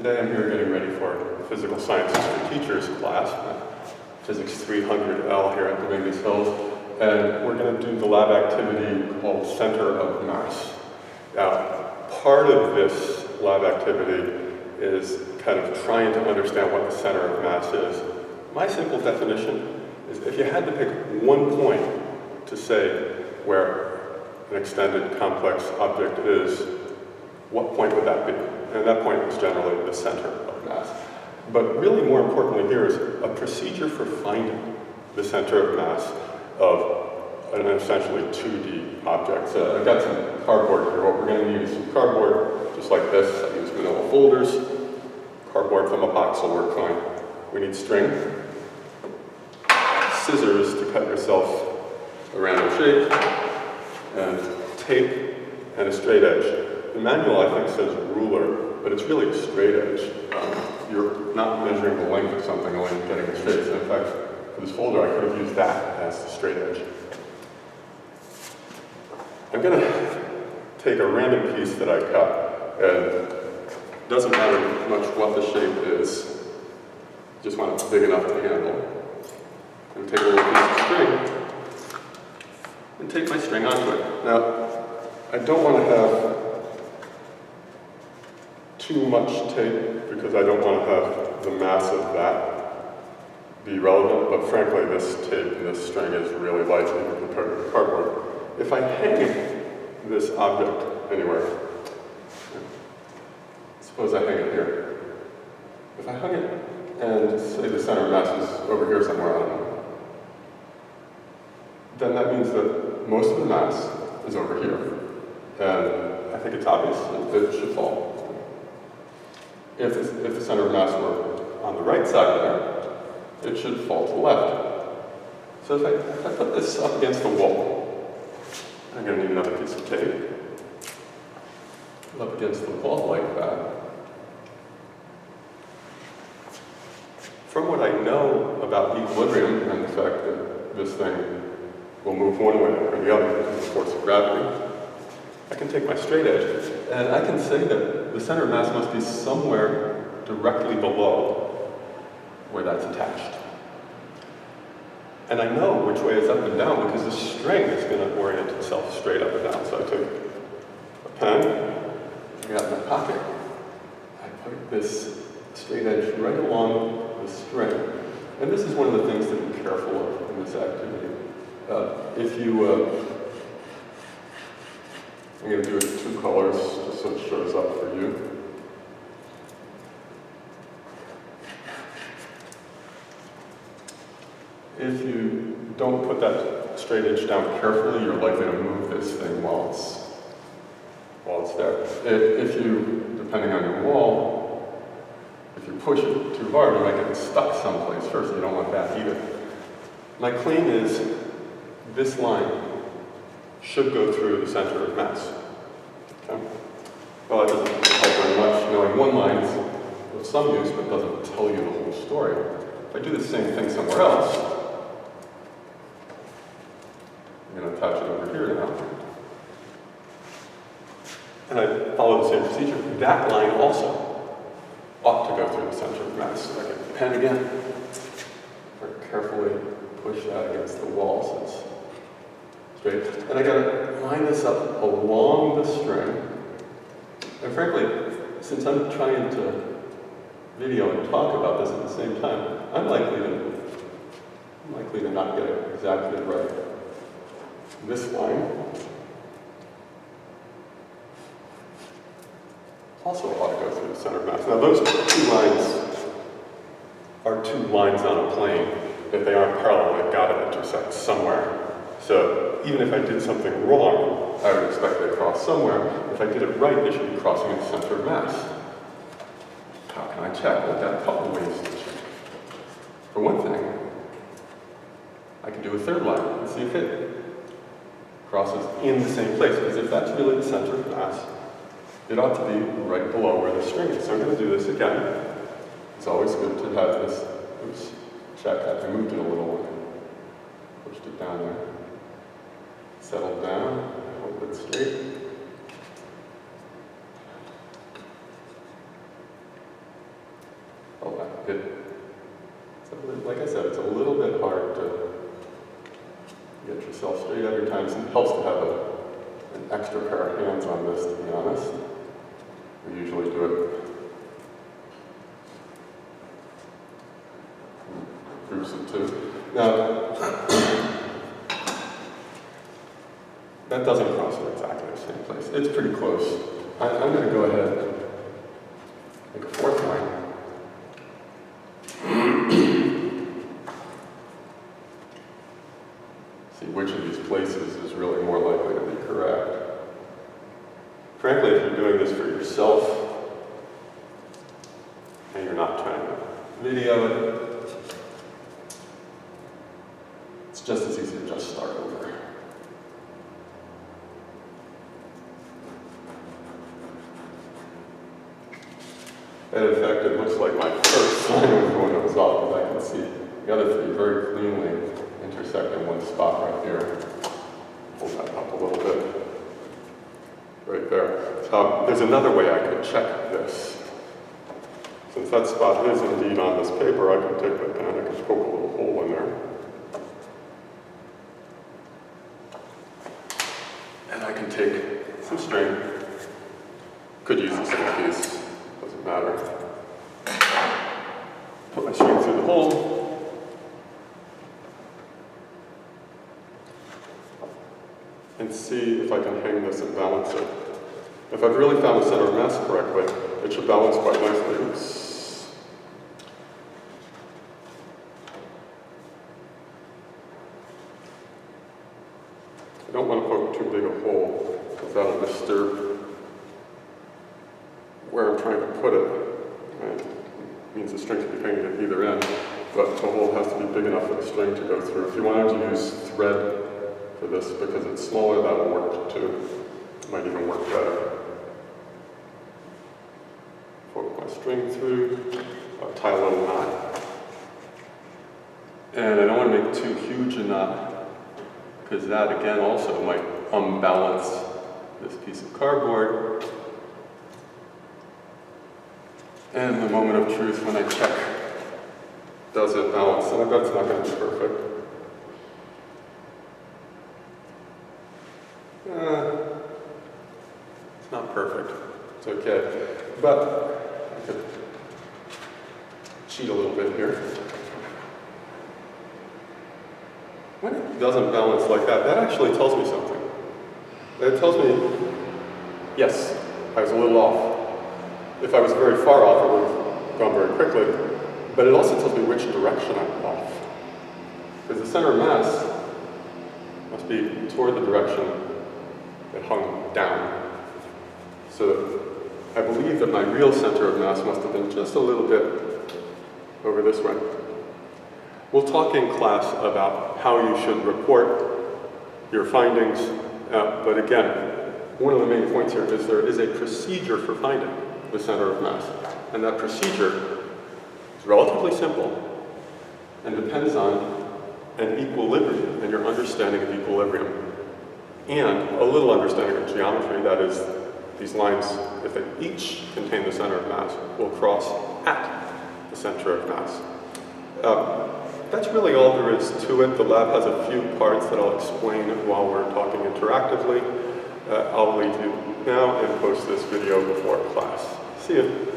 Today I'm here getting ready for a physical sciences for teachers class, Physics 300L here at Dominguez Hills, and we're going to do the lab activity called Center of Mass. Now, part of this lab activity is kind of trying to understand what the center of mass is. My simple definition is if you had to pick one point to say where an extended complex object is, what point would that be? And that point is generally the center of mass. But really more importantly here is a procedure for finding the center of mass of an essentially 2D object. So I've got some cardboard here. What we're going to need is some cardboard, just like this. I use manila folders. Cardboard from a box will work fine. We need string, scissors to cut yourself a random shape, and tape, and a straight edge. The manual, I think, says ruler, but it's really a straight edge. You're not measuring the length of something, only getting the straight. So in fact, for this folder, I could have used that as the straight edge. I'm going to take a random piece that I cut, and it doesn't matter much what the shape is. Just want it big enough to handle. I'm going to take a little piece of string and take my string onto it. Now, I don't want to have too much tape because I don't want to have the mass of that be relevant, but frankly this tape and this string is really light even compared to the cardboard. If I hang this object anywhere, suppose I hang it here. If I hung it and say the center of mass is over here somewhere, I don't know, then that means that most of the mass is over here. And I think it's obvious that it should fall. If the center of mass were on the right side there, it should fall to the left. So if I put this up against the wall, I'm going to need another piece of tape. Up against the wall like that. From what I know about equilibrium and the fact that this thing will move one way or the other because of the force of gravity, I can take my straight edge, and I can say that the center of mass must be somewhere directly below where that's attached. And I know which way is up and down because the string is going to orient itself straight up and down. So I take a pen, I got it in my pocket, I put this straight edge right along the string. And this is one of the things to be careful of in this activity. I'm going to do it in two colors, just so it shows up for you. If you don't put that straight edge down carefully, you're likely to move this thing while it's there. If you, depending on your wall, if you push it too hard, you might get stuck someplace first. You don't want that either. My claim is this line should go through the center of mass. Okay? Well, it doesn't help very much. Knowing one line is of some use, but doesn't tell you the whole story. If I do the same thing somewhere else, I'm going to attach it over here now. And I follow the same procedure. That line also ought to go through the center of mass. So I get the pen again, very carefully push that against the wall so it's straight. And I gotta line this up along the string. And frankly, since I'm trying to video and talk about this at the same time, I'm likely to not get it exactly right. This line also ought to go through the center of mass. Now those two lines are two lines on a plane. If they aren't parallel, they've got to intersect somewhere. So even if I did something wrong, I would expect they cross somewhere. If I did it right, they should be crossing in the center of mass. How can I check? I've got a couple ways to check. For one thing, I can do a third line and see if it crosses in the same place. Because if that's really the center of mass, it ought to be right below where the string is. So I'm going to do this again. It's always good to have this. Oops, check that. I moved it a little and pushed it down there. Settle down, hold it straight. Like I said, it's a little bit hard to get yourself straight every time. So it helps to have an extra pair of hands on this, to be honest. We usually do it in groups of two. Now, that doesn't cross in exactly the same place. It's pretty close. I'm going to go ahead and make a fourth line. See which of these places is really more likely to be correct. Frankly, if you're doing this for yourself and you're not trying to video it, it's just as easy to just start over. And in fact, it looks like my first sign was the one that was off, because I can see the other three very cleanly intersect in one spot right here. Hold that up a little bit. Right there. There's another way I could check this. Since that spot is indeed on this paper, I can take that down, I can poke a little hole in there. And I can take some string. Could use the same piece. Doesn't matter. Put my string through the hole. And see if I can hang this and balance it. If I've really found the center of mass correctly, it should balance quite nicely. Oops. I don't want to poke too big a hole, because that'll disturb where I'm trying to put it. It means the string can be hanging at either end, but the hole has to be big enough for the string to go through. If you wanted to use thread for this, because it's smaller, that'll work too. It might even work better. Poke my string through, tie a little knot. And I don't want to make too huge a knot, because that again also might unbalance this piece of cardboard. And the moment of truth when I check, does it balance? And I bet it's not going to be perfect. It's not perfect. It's okay. But I could cheat a little bit here. When it doesn't balance like that, that actually tells me something. It tells me, yes, I was a little off. If I was very far off, it would have gone very quickly. But it also tells me which direction I'm off. Because the center of mass must be toward the direction that hung down. So I believe that my real center of mass must have been just a little bit over this way. We'll talk in class about how you should report your findings. But again, one of the main points here is there is a procedure for finding the center of mass. And that procedure is relatively simple and depends on an equilibrium and your understanding of equilibrium and a little understanding of geometry. That is, these lines, if they each contain the center of mass, will cross at the center of mass. That's really all there is to it. The lab has a few parts that I'll explain while we're talking interactively. I'll leave you now and post this video before class. See you.